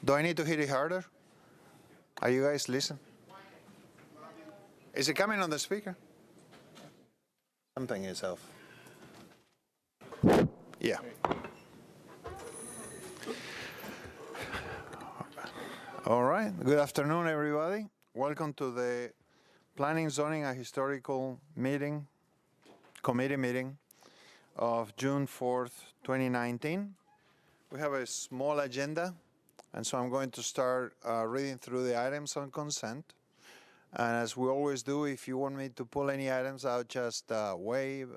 Do I need to hit it harder? Are you guys listening? Is it coming on the speaker? Something is off. Yeah. All right. Good afternoon, everybody. Welcome to the Planning, Zoning, and Historical Committee meeting of June 4th, 2019. We have a small agenda, and so I'm going to start reading through the items on consent. And as we always do, if you want me to pull any items out, just wave,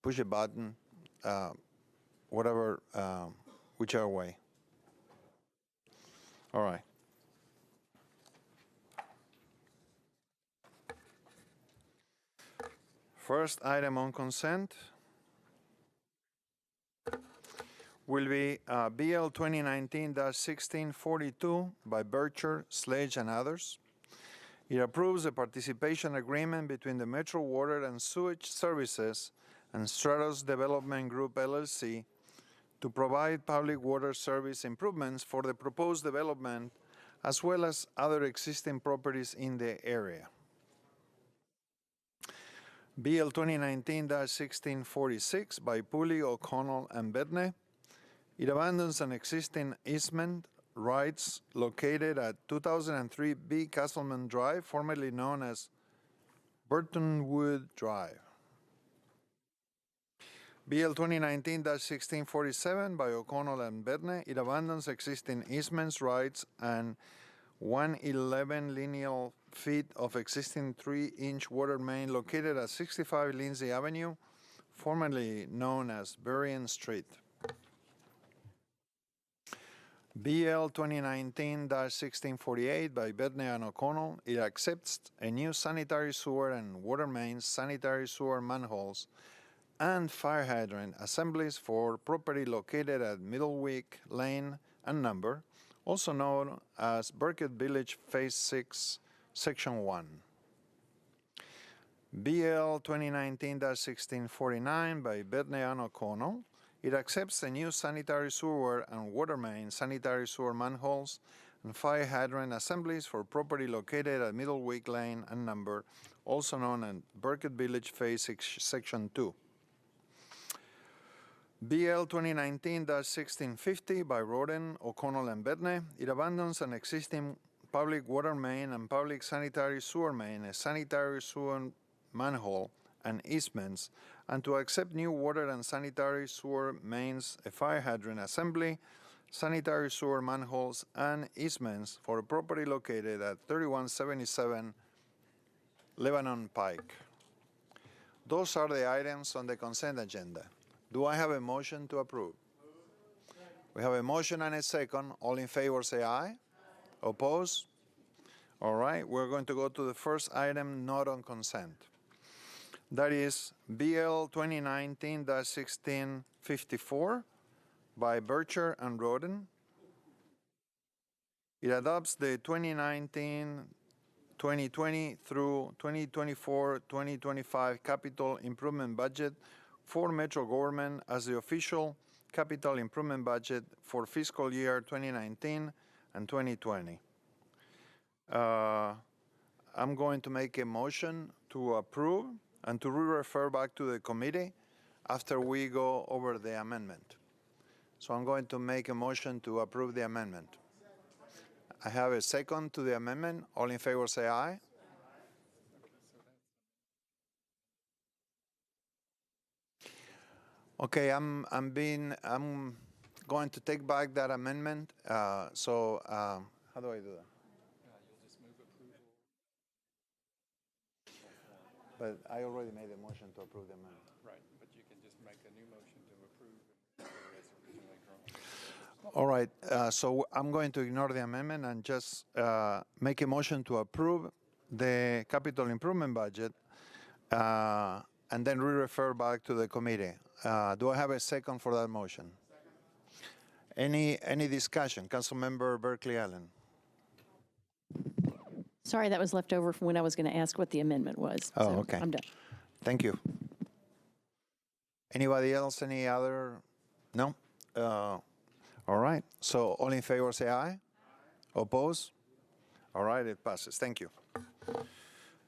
push a button, whatever, whichever way. All right. First item on consent will be BL 2019-1642 by Bircher, Sledge, and others. It approves a participation agreement between the Metro Water and Sewage Services and Stratos Development Group, LLC, to provide public water service improvements for the proposed development as well as other existing properties in the area. BL 2019-1646 by Pooley, O'Connell, and Bedney. It abandons an existing easement rights located at 2003 B. Castleman Drive, formerly known as Burtonwood Drive. BL 2019-1647 by O'Connell and Bedney. It abandons existing easements rights and 111 lineal feet of existing 3-inch water main located at 65 Lindsay Avenue, formerly known as Berrien Street. BL 2019-1648 by Bedney and O'Connell. It accepts a new sanitary sewer and water mains, sanitary sewer manholes, and fire hydrant assemblies for property located at Middlewick Lane and Number, also known as Burkett Village Phase 6, Section 1. BL 2019-1649 by Bedney and O'Connell. It accepts the new sanitary sewer and water main, sanitary sewer manholes, and fire hydrant assemblies for property located at Middlewick Lane and Number, also known as Burkett Village Phase 6, Section 2. BL 2019-1650 by Roden, O'Connell, and Bedney. It abandons an existing public water main and public sanitary sewer main, a sanitary sewer manhole, and easements, and to accept new water and sanitary sewer mains, a fire hydrant assembly, sanitary sewer manholes, and easements for a property located at 3177 Lebanon Pike. Those are the items on the consent agenda. Do I have a motion to approve? We have a motion and a second. All in favor say aye. Oppose? All right, we're going to go to the first item not on consent. That is BL 2019-1654 by Bircher and Roden. It adopts the 2019-2020 through 2024-2025 capital improvement budget for Metro government as the official capital improvement budget for fiscal year 2019 and 2020. I'm going to make a motion to approve and to refer back to the committee after we go over the amendment. So I'm going to make a motion to approve the amendment. I have a second to the amendment. All in favor say aye. Okay, I'm going to take back that amendment. How do I do that? You'll just move approval. But I already made a motion to approve the amendment. Right, but you can just make a new motion to approve as originally drawn. All right, so I'm going to ignore the amendment and just make a motion to approve the capital improvement budget and then refer back to the committee. Do I have a second for that motion? Second. Any discussion? Councilmember Berkeley Allen. Sorry, that was left over from when I was going to ask what the amendment was. Oh, so okay. I'm done. Thank you. Anybody else? Any other? No? All right. So all in favor say aye. Oppose? All right, it passes. Thank you.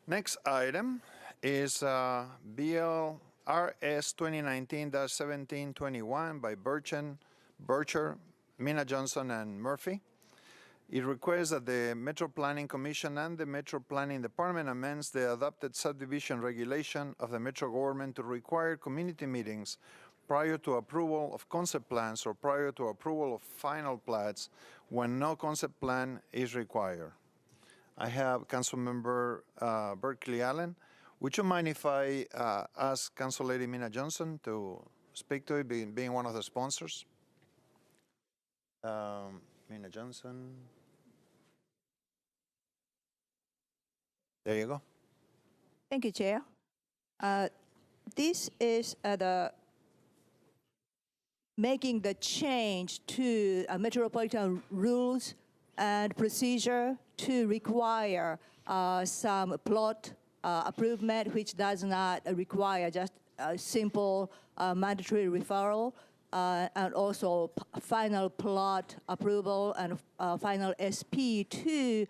Next item is Bill RS 2019-1721 by Bircher, Mina Johnson, and Murphy. It requires that the Metro Planning Commission and the Metro Planning Department amends the adopted subdivision regulation of the Metro government to require community meetings prior to approval of concept plans or prior to approval of final plats when no concept plan is required. I have Councilmember Berkeley Allen. Would you mind if I ask Council Lady Mina Johnson to speak to it, being one of the sponsors? Mina Johnson. There you go. Thank you, Chair. This is making the change to Metropolitan rules and procedure to require some plot improvement, which does not require just a simple mandatory referral, and also final plot approval and final SP to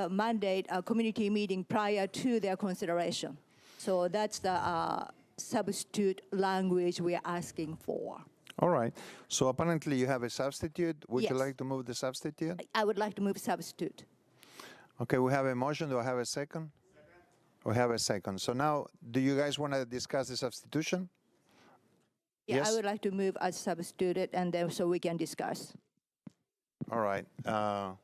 mandate a community meeting prior to their consideration. So that's the substitute language we are asking for. All right. So apparently you have a substitute. Would you Yes. like to move the substitute? I would like to move substitute. Okay, we have a motion. Do I have a second? We have a second. So now, do you guys want to discuss the substitution? Yeah, Yes? I would like to move as substituted, and then so we can discuss. All right. So,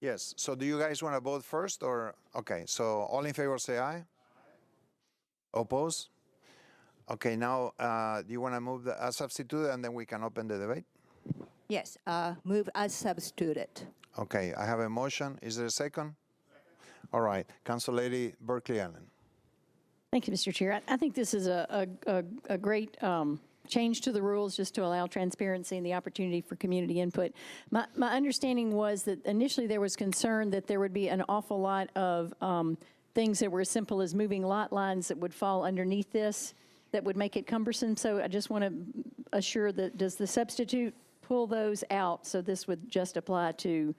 yes. So do you guys want to vote first or? Okay. So all in favor say aye. Oppose? Okay. Now, do you want to move the substitute and then we can open the debate? Yes, move as substituted. Okay. I have a motion. Is there a second? All right. Council Lady Berkeley Allen. Thank you, Mr. Chair. I think this is a great change to the rules just to allow transparency and the opportunity for community input. My understanding was that initially there was concern that there would be an awful lot of things that were as simple as moving lot lines that would fall underneath this that would make it cumbersome. So I just want to assure that, does the substitute pull those out so this would just apply to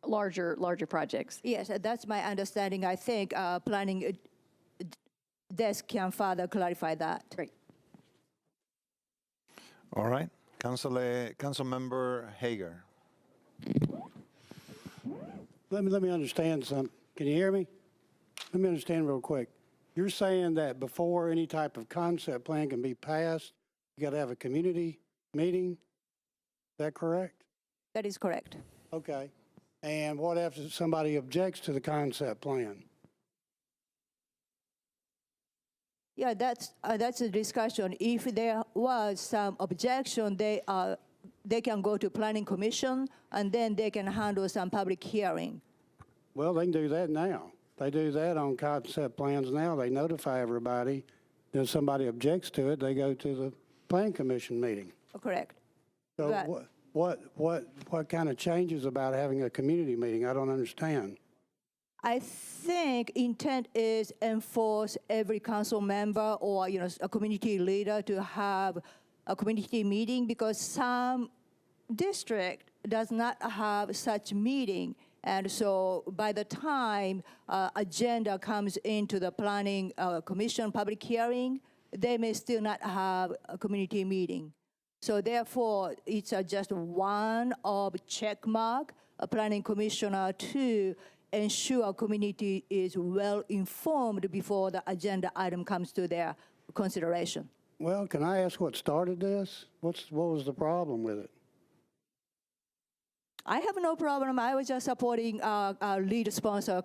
larger projects? Yes, that's my understanding. I think planning desk can further clarify that. Great. All right. Councilmember Hager. Let me understand something. Can you hear me? Let me understand real quick. You're saying that before any type of concept plan can be passed, you got to have a community meeting? Is that correct? That is correct. Okay. And what if somebody objects to the concept plan? Yeah, that's a discussion. If there was some objection, they can go to Planning Commission, and then they can handle some public hearing. Well, they can do that now. They do that on concept plans now. They notify everybody. Then if somebody objects to it, they go to the Planning Commission meeting. Correct. So But- what kind of changes about having a community meeting? I don't understand. I think intent is enforce every council member or a community leader to have a community meeting, because some district does not have such meeting, and so by the time agenda comes into the planning commission public hearing, they may still not have a community meeting. So therefore, it's just one of check mark a planning commissioner to ensure our community is well informed before the agenda item comes to their consideration. Well, can I ask what started this? What was the problem with it? I have no problem. I was just supporting our lead sponsor,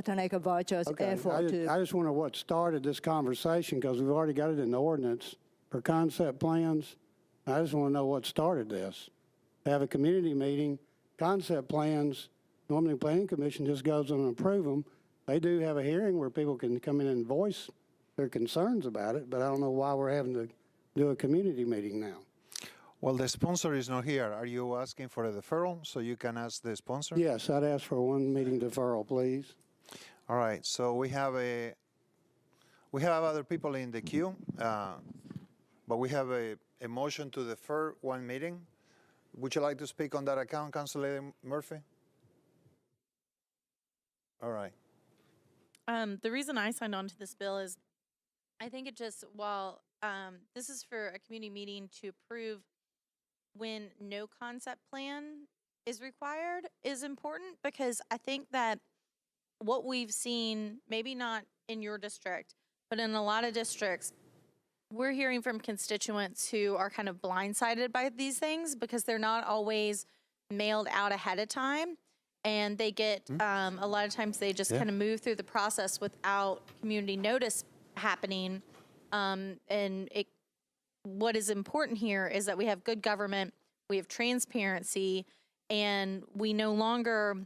Tanaka Varcha's effort to. I just wonder what started this conversation, because we've already got it in the ordinance for concept plans. I just want to know what started this. Have a community meeting, concept plans. Normally, the Planning Commission just goes and approve them. They do have a hearing where people can come in and voice their concerns about it, but I don't know why we're having to do a community meeting now. Well, the sponsor is not here. Are you asking for a deferral so you can ask the sponsor? Yes, I'd ask for one meeting deferral, please. All right. So we have other people in the queue. but we have a motion to defer one meeting. Would you like to speak on that account, Councilor Murphy? All right. The reason I signed on to this bill is I think it just, while this is for a community meeting to approve when no concept plan is required is important, because I think that what we've seen, maybe not in your district, but in a lot of districts, we're hearing from constituents who are kind of blindsided by these things because they're not always mailed out ahead of time. And they get, a lot of times they just kind of move through the process without community notice happening. What is important here is that we have good government, we have transparency, and we no longer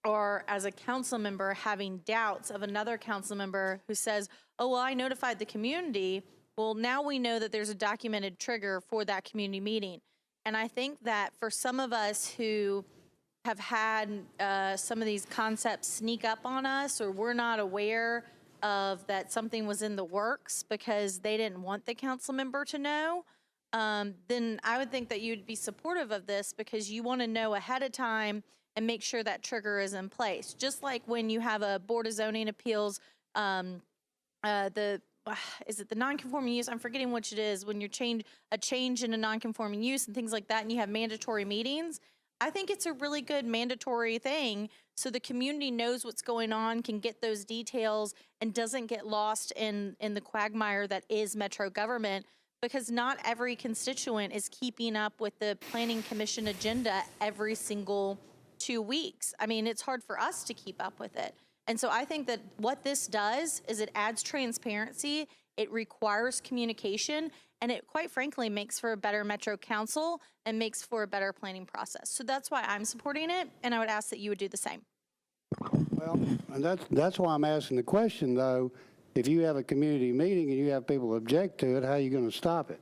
are, as a council member, having doubts of another council member who says, oh, well, I notified the community. Well, now we know that there's a documented trigger for that community meeting. And I think that for some of us who have had some of these concepts sneak up on us, or we're not aware of that something was in the works because they didn't want the council member to know, then I would think that you'd be supportive of this because you want to know ahead of time and make sure that trigger is in place. Just like when you have a Board of Zoning Appeals, is it the non-conforming use? I'm forgetting which it is, when you're a change in a non-conforming use and things like that, and you have mandatory meetings. I think it's a really good mandatory thing so the community knows what's going on, can get those details, and doesn't get lost in the quagmire that is Metro government, because not every constituent is keeping up with the Planning Commission agenda every single 2 weeks. I mean, it's hard for us to keep up with it. And so I think that what this does is it adds transparency, it requires communication, and it quite frankly makes for a better Metro Council and makes for a better planning process. So that's why I'm supporting it, and I would ask that you would do the same. Well, and that's why I'm asking the question, though. If you have a community meeting and you have people object to it, how are you going to stop it?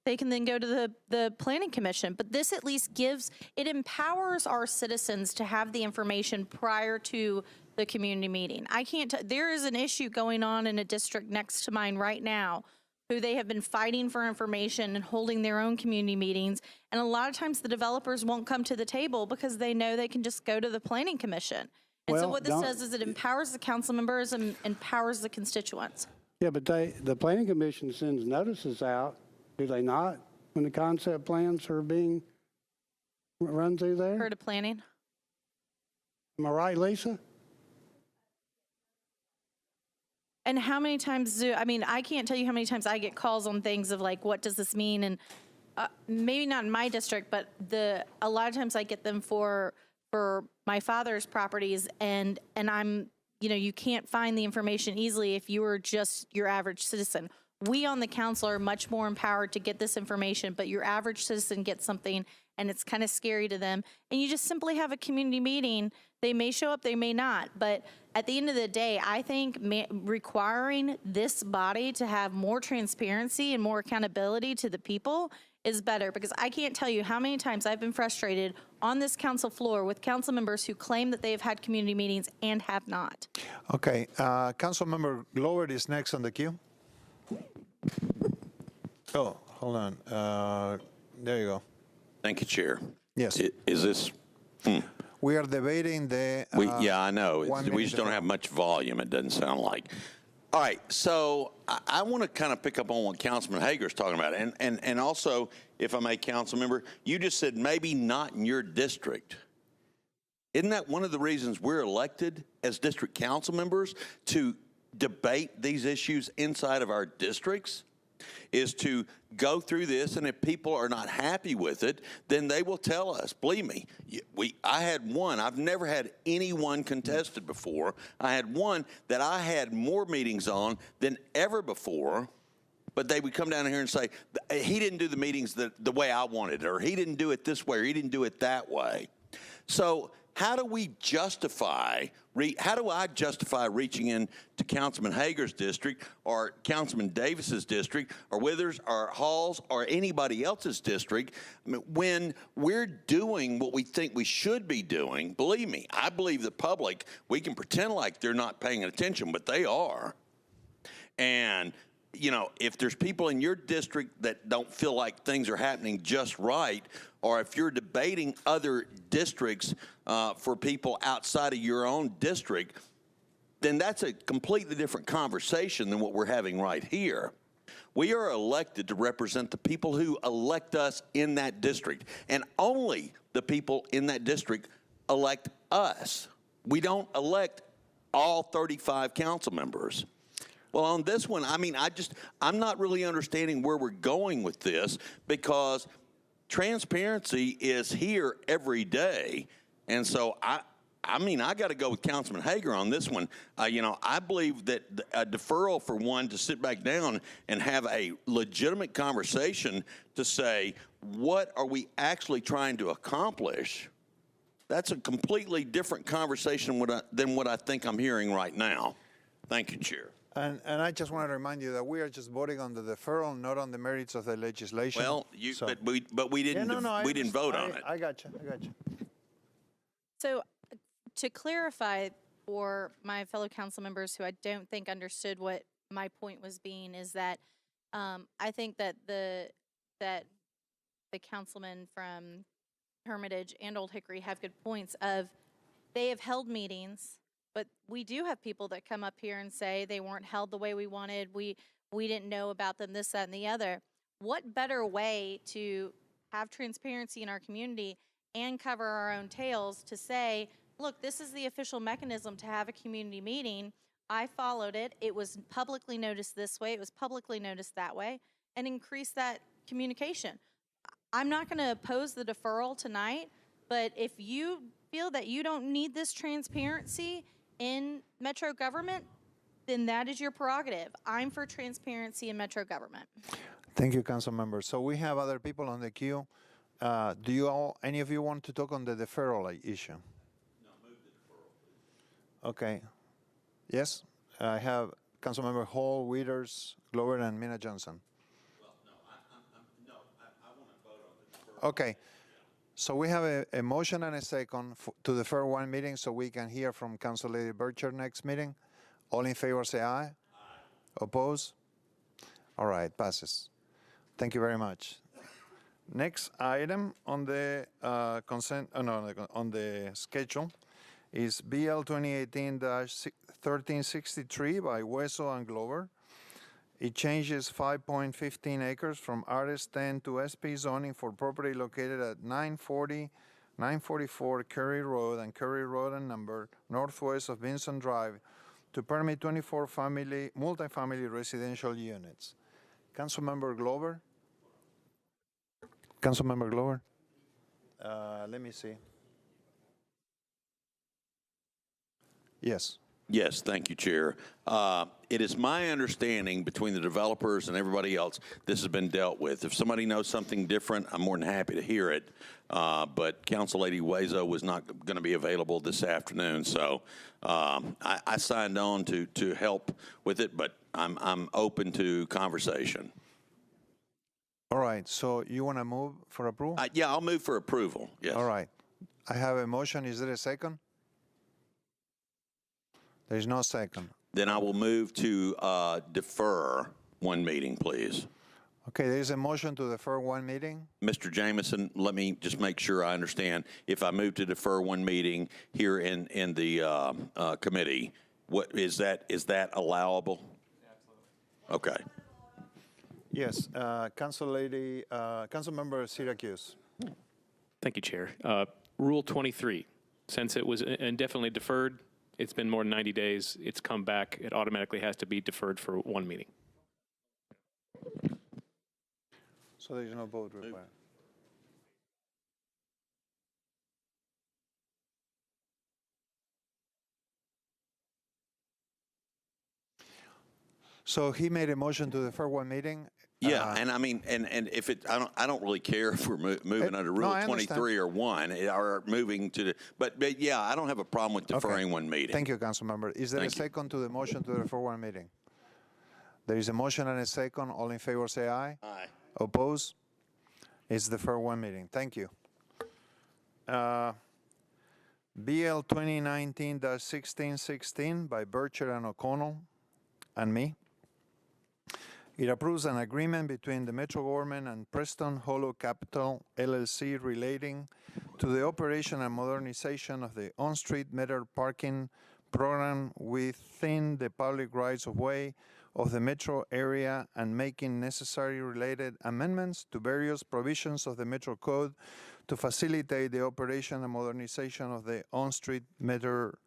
They can then go to the Planning Commission. But this at least it empowers our citizens to have the information prior to the community meeting. There is an issue going on in a district next to mine right now who they have been fighting for information and holding their own community meetings. And a lot of times the developers won't come to the table because they know they can just go to the Planning Commission. And so what this does is it empowers the council members and empowers the constituents. Yeah, but the Planning Commission sends notices out, do they not, when the concept plans are being run through there? Heard of planning? Am I right, Lisa? And how many times I can't tell you how many times I get calls on things of like, what does this mean? And maybe not in my district, but a lot of times I get them for my father's properties, and I'm, you can't find the information easily if you were just your average citizen. We on the council are much more empowered to get this information, but your average citizen gets something and it's kind of scary to them. And you just simply have a community meeting. They may show up, they may not. But at the end of the day, I think requiring this body to have more transparency and more accountability to the people is better, because I can't tell you how many times I've been frustrated on this council floor with council members who claim that they have had community meetings and have not. Okay, Council Member Glover is next on the queue. Oh, hold on. There you go. Thank you, Chair. Yes. Is this? We are debating the. Yeah, I know. We just don't debate. have much volume, it doesn't sound like. All right, so I want to kind of pick up on what Councilman Hager's talking about. And also, if I may, Council Member, you just said maybe not in your district. Isn't that one of the reasons we're elected as district council members, to debate these issues inside of our districts? Is to go through this, and if people are not happy with it, then they will tell us. Believe me, I had one. I've never had anyone contested before. I had one that I had more meetings on than ever before, but they would come down here and say, he didn't do the meetings the way I wanted, or he didn't do it this way, or he didn't do it that way. So how do we justify, how do I justify reaching in to Councilman Hager's district or Councilman Davis's district or Withers or Hall's or anybody else's district when we're doing what we think we should be doing? Believe me, I believe the public, we can pretend like they're not paying attention, but they are. And if there's people in your district that don't feel like things are happening just right, or if you're debating other districts for people outside of your own district, then that's a completely different conversation than what we're having right here. We are elected to represent the people who elect us in that district, and only the people in that district elect us. We don't elect all 35 council members. Well, on this one, I'm not really understanding where we're going with this, because transparency is here every day. And so I got to go with Councilman Hager on this one. I believe that a deferral for one to sit back down and have a legitimate conversation to say, what are we actually trying to accomplish? That's a completely different conversation than what I think I'm hearing right now. Thank you, Chair. And I just want to remind you that we are just voting on the deferral, not on the merits of the legislation. Well, but we didn't we didn't vote on it. I got you. So to clarify for my fellow council members who I don't think understood what my point was being, is that I think that the councilmen from Hermitage and Old Hickory have good points of, they have held meetings, but we do have people that come up here and say they weren't held the way we wanted. We didn't know about them, this, that, and the other. What better way to have transparency in our community and cover our own tails to say, look, this is the official mechanism to have a community meeting. I followed it. It was publicly noticed this way. It was publicly noticed that way, and increase that communication. I'm not going to oppose the deferral tonight, but if you feel that you don't need this transparency in Metro government, then that is your prerogative. I'm for transparency in Metro government. Thank you, council members. So we have other people on the queue. Do any of you want to talk on the deferral issue? No, move the deferral, please. Okay. Yes, I have Councilmember Hall, Wieters, Glover, and Mina Johnson. Well, no, I want to vote on the deferral. Okay. So we have a motion and a second to defer one meeting so we can hear from Council Lady Bircher next meeting. All in favor say aye. Aye. Oppose? All right, passes. Thank you very much. Next item on the on the schedule is BL 2018-1363 by Hueso and Glover. It changes 5.15 acres from RS10 to SP zoning for property located at 944 Curry Road and Curry Road and number northwest of Vinson Drive to permit 24 multifamily residential units. Councilmember Glover? Councilmember Glover? Let me see. Yes. Yes, thank you, Chair. It is my understanding between the developers and everybody else, this has been dealt with. If somebody knows something different, I'm more than happy to hear it. But Council Lady Hueso was not going to be available this afternoon, so I signed on to help with it, but I'm open to conversation. All right, so you want to move for approval? Yeah, I'll move for approval, yes. All right. I have a motion. Is there a second? There is no second. Then I will move to defer one meeting, please. Okay, there is a motion to defer one meeting. Mr. Jameson, let me just make sure I understand. If I move to defer one meeting here in the committee, what is that allowable? Absolutely. Okay. Yes, Councilmember Syracuse. Thank you, Chair. Rule 23, since it was indefinitely deferred, it's been more than 90 days, it's come back, it automatically has to be deferred for one meeting. So there is no vote required. So he made a motion to defer one meeting. Yeah, and I mean, and if it, I don't really care if we're moving under Rule 23 or 1, or moving to, but yeah, I don't have a problem with deferring one meeting. Thank you, Councilmember. Is there a second to the motion to defer one meeting? There is a motion and a second. All in favor say aye. Aye. Oppose? It's defer one meeting. Thank you. BL 2019-1616 by Bircher and O'Connell and me. It approves an agreement between the Metro government and Preston Hollow Capital LLC relating to the operation and modernization of the on-street meter parking program within the public rights-of-way of the Metro area and making necessary related amendments to various provisions of the Metro Code to facilitate the operation and modernization of the on-street meter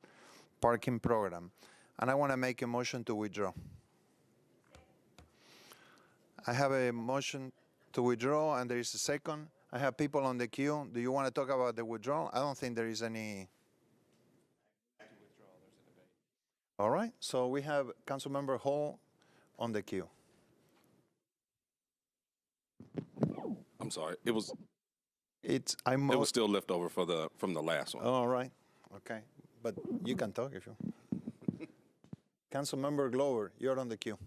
parking program. And I want to make a motion to withdraw. I have a motion to withdraw, and there is a second. I have people on the queue. Do you want to talk about the withdrawal? I don't think there is any. All right, so we have Councilmember Hall on the queue. I'm sorry. It was Still left over from the last one. all right, okay, but you can talk if you. Councilmember Glover, you're on the queue.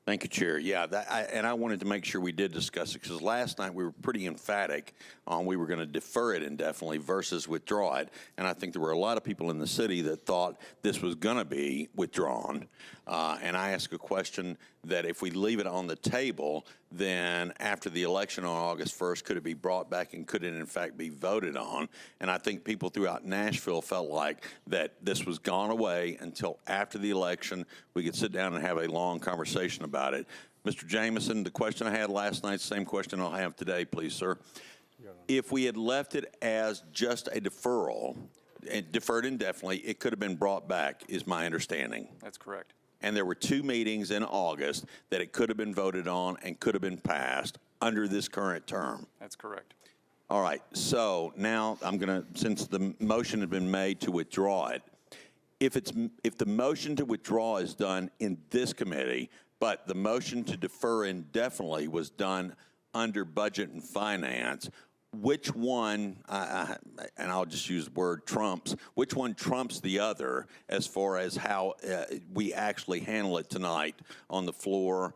Thank you, Chair. Yeah, and I wanted to make sure we did discuss it because last night we were pretty emphatic on we were going to defer it indefinitely versus withdraw it. And I think there were a lot of people in the city that thought this was going to be withdrawn. And I asked a question that if we leave it on the table, then after the election on August 1st, could it be brought back and could it in fact be voted on? And I think people throughout Nashville felt like that this was gone away until after the election. We could sit down and have a long conversation about it. Mr. Jameson, the question I had last night, same question I'll have today, please, sir. If we had left it as just a deferral, and deferred indefinitely, it could have been brought back, is my understanding. That's correct. And there were 2 meetings in August that it could have been voted on and could have been passed under this current term. That's correct. All right, so now I'm going to, since the motion had been made to withdraw it, if the motion to withdraw is done in this committee, but the motion to defer indefinitely was done under Budget and Finance, which one, and I'll just use the word trumps, which one trumps the other as far as how we actually handle it tonight on the floor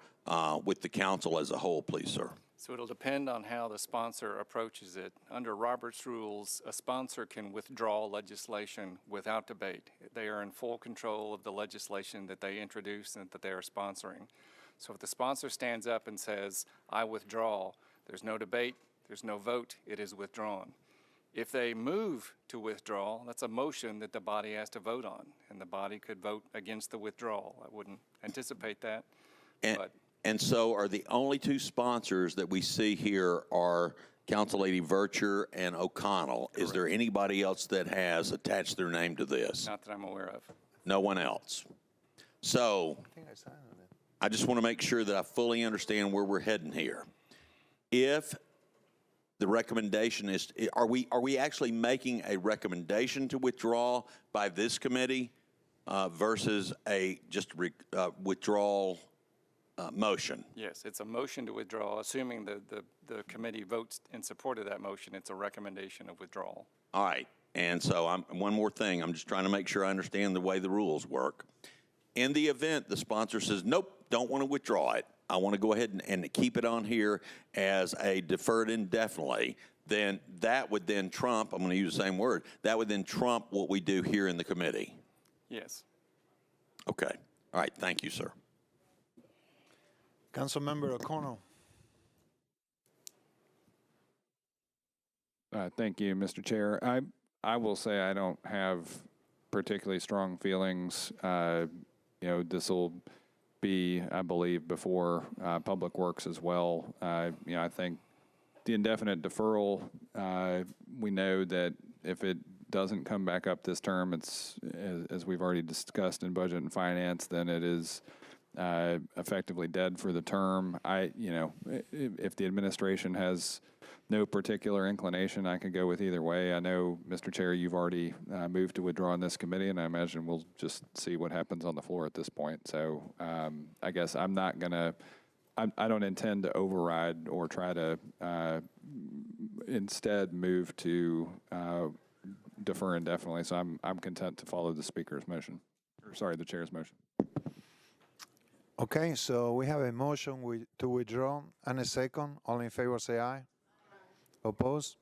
with the council as a whole, please, sir? So it'll depend on how the sponsor approaches it. Under Robert's rules, a sponsor can withdraw legislation without debate. They are in full control of the legislation that they introduce and that they are sponsoring. So if the sponsor stands up and says, I withdraw, there's no debate, there's no vote, it is withdrawn. If they move to withdraw, that's a motion that the body has to vote on, and the body could vote against the withdrawal. I wouldn't anticipate that, but. And so are the only 2 sponsors that we see here are Council Lady Vercher and O'Connell. Correct. Is there anybody else that has attached their name to this? Not that I'm aware of. No one else. So I just want to make sure that I fully understand where we're heading here. If the recommendation is, are we actually making a recommendation to withdraw by this committee versus a just withdrawal motion? Yes, it's a motion to withdraw. Assuming the committee votes in support of that motion, it's a recommendation of withdrawal. All right. And so one more thing. I'm just trying to make sure I understand the way the rules work. In the event the sponsor says, nope, don't want to withdraw it, I want to go ahead and keep it on here as a deferred indefinitely, then that would then trump, I'm going to use the same word, that would then trump what we do here in the committee. Yes. Okay. All right. Thank you, sir. Councilmember O'Connell. Thank you, Mr. Chair. I will say I don't have particularly strong feelings. This will be, I believe, before Public Works as well. I think the indefinite deferral, we know that if it doesn't come back up this term, it's, as we've already discussed in Budget and Finance, then it is effectively dead for the term. If the administration has no particular inclination, I could go with either way. I know, Mr. Chair, you've already moved to withdraw in this committee, and I imagine we'll just see what happens on the floor at this point. So I guess I'm not going to, I don't intend to override or try to instead move to defer indefinitely. So I'm content to follow the speaker's motion, the chair's motion. Okay, so we have a motion to withdraw and a second. All in favor say aye. Opposed?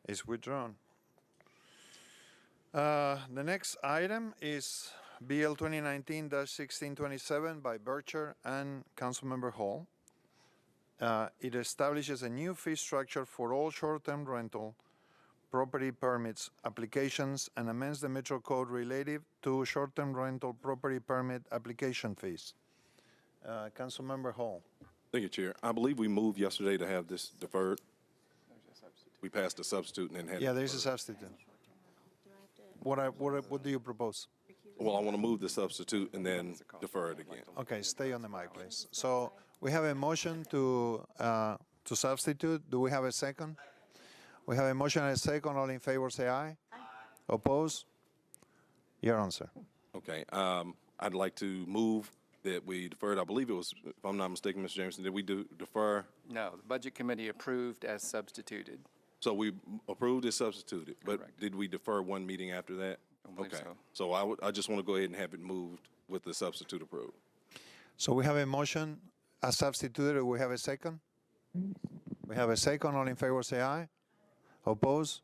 It's withdrawn. The next item is BL 2019-1627 by Bircher and Councilmember Hall. It establishes a new fee structure for all short-term rental property permits applications and amends the Metro Code related to short-term rental property permit application fees. Councilmember Hall. Thank you, Chair. I believe we moved yesterday to have this deferred. We passed the substitute and then had. Yeah, there's a substitute. What do you propose? Well, I want to move the substitute and then defer it again. Okay, stay on the mic, please. So we have a motion to substitute. Do we have a second? We have a motion and a second. All in favor, say aye. Aye. Oppose? Your answer. Okay. I'd like to move that we deferred. I believe it was, if I'm not mistaken, Mr. Jameson, did we defer? No, the Budget Committee approved as substituted. So we approved as substituted, but Correct. did we defer one meeting after that? I believe Okay. so. So I just want to go ahead and have it moved with the substitute approved. So we have a motion as substituted. We have a second. We have a second. All in favor, say aye. Oppose?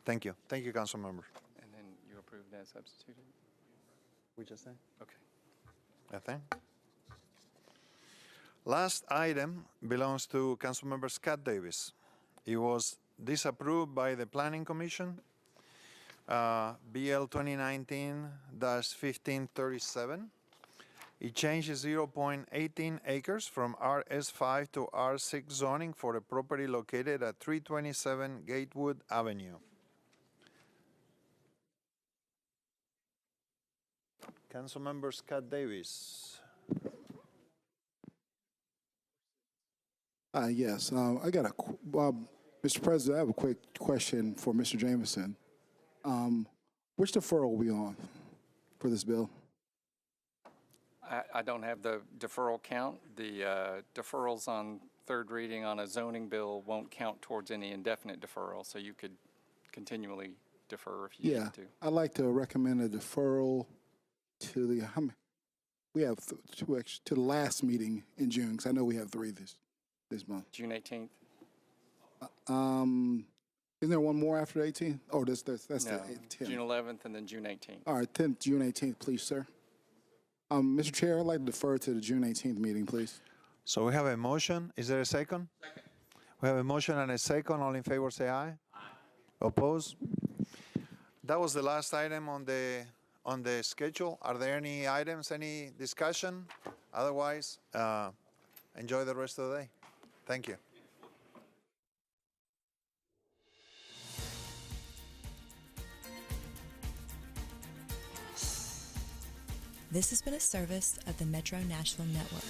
Thank you. Thank you, council member. And then you approved as substituted? We just say. Okay. I think. Last item belongs to Councilmember Scott Davis. It was disapproved by the Planning Commission. BL 2019-1537. It changes 0.18 acres from RS5 to R6 zoning for a property located at 327 Gatewood Avenue. Councilmember Scott Davis. Yes, I got Mr. President, I have a quick question for Mr. Jameson. Which deferral are we on for this bill? I don't have the deferral count. The deferrals on third reading on a zoning bill won't count towards any indefinite deferral, so you could continually defer if you Yeah, need to. I'd like to recommend a deferral to the, we have two extra, to the last meeting in June, because I know we have three this month. June 18th? Isn't there one more after the 18th? Oh, that's No, the 10th. June 11th and then June 18th. All right, June 18th, please, sir. Mr. Chair, I'd like to defer to the June 18th meeting, please. So we have a motion. Is there a second? Second. We have a motion and a second. All in favor, say aye. Aye. Oppose? That was the last item on the schedule. Are there any items, any discussion? Otherwise, enjoy the rest of the day. Thank you. This has been a service of the Metro Nashville Network.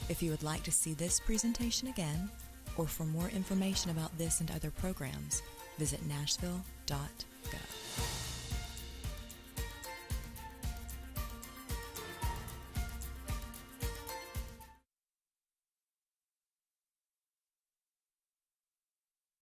If you would like to see this presentation again, or for more information about this and other programs, visit nashville.gov.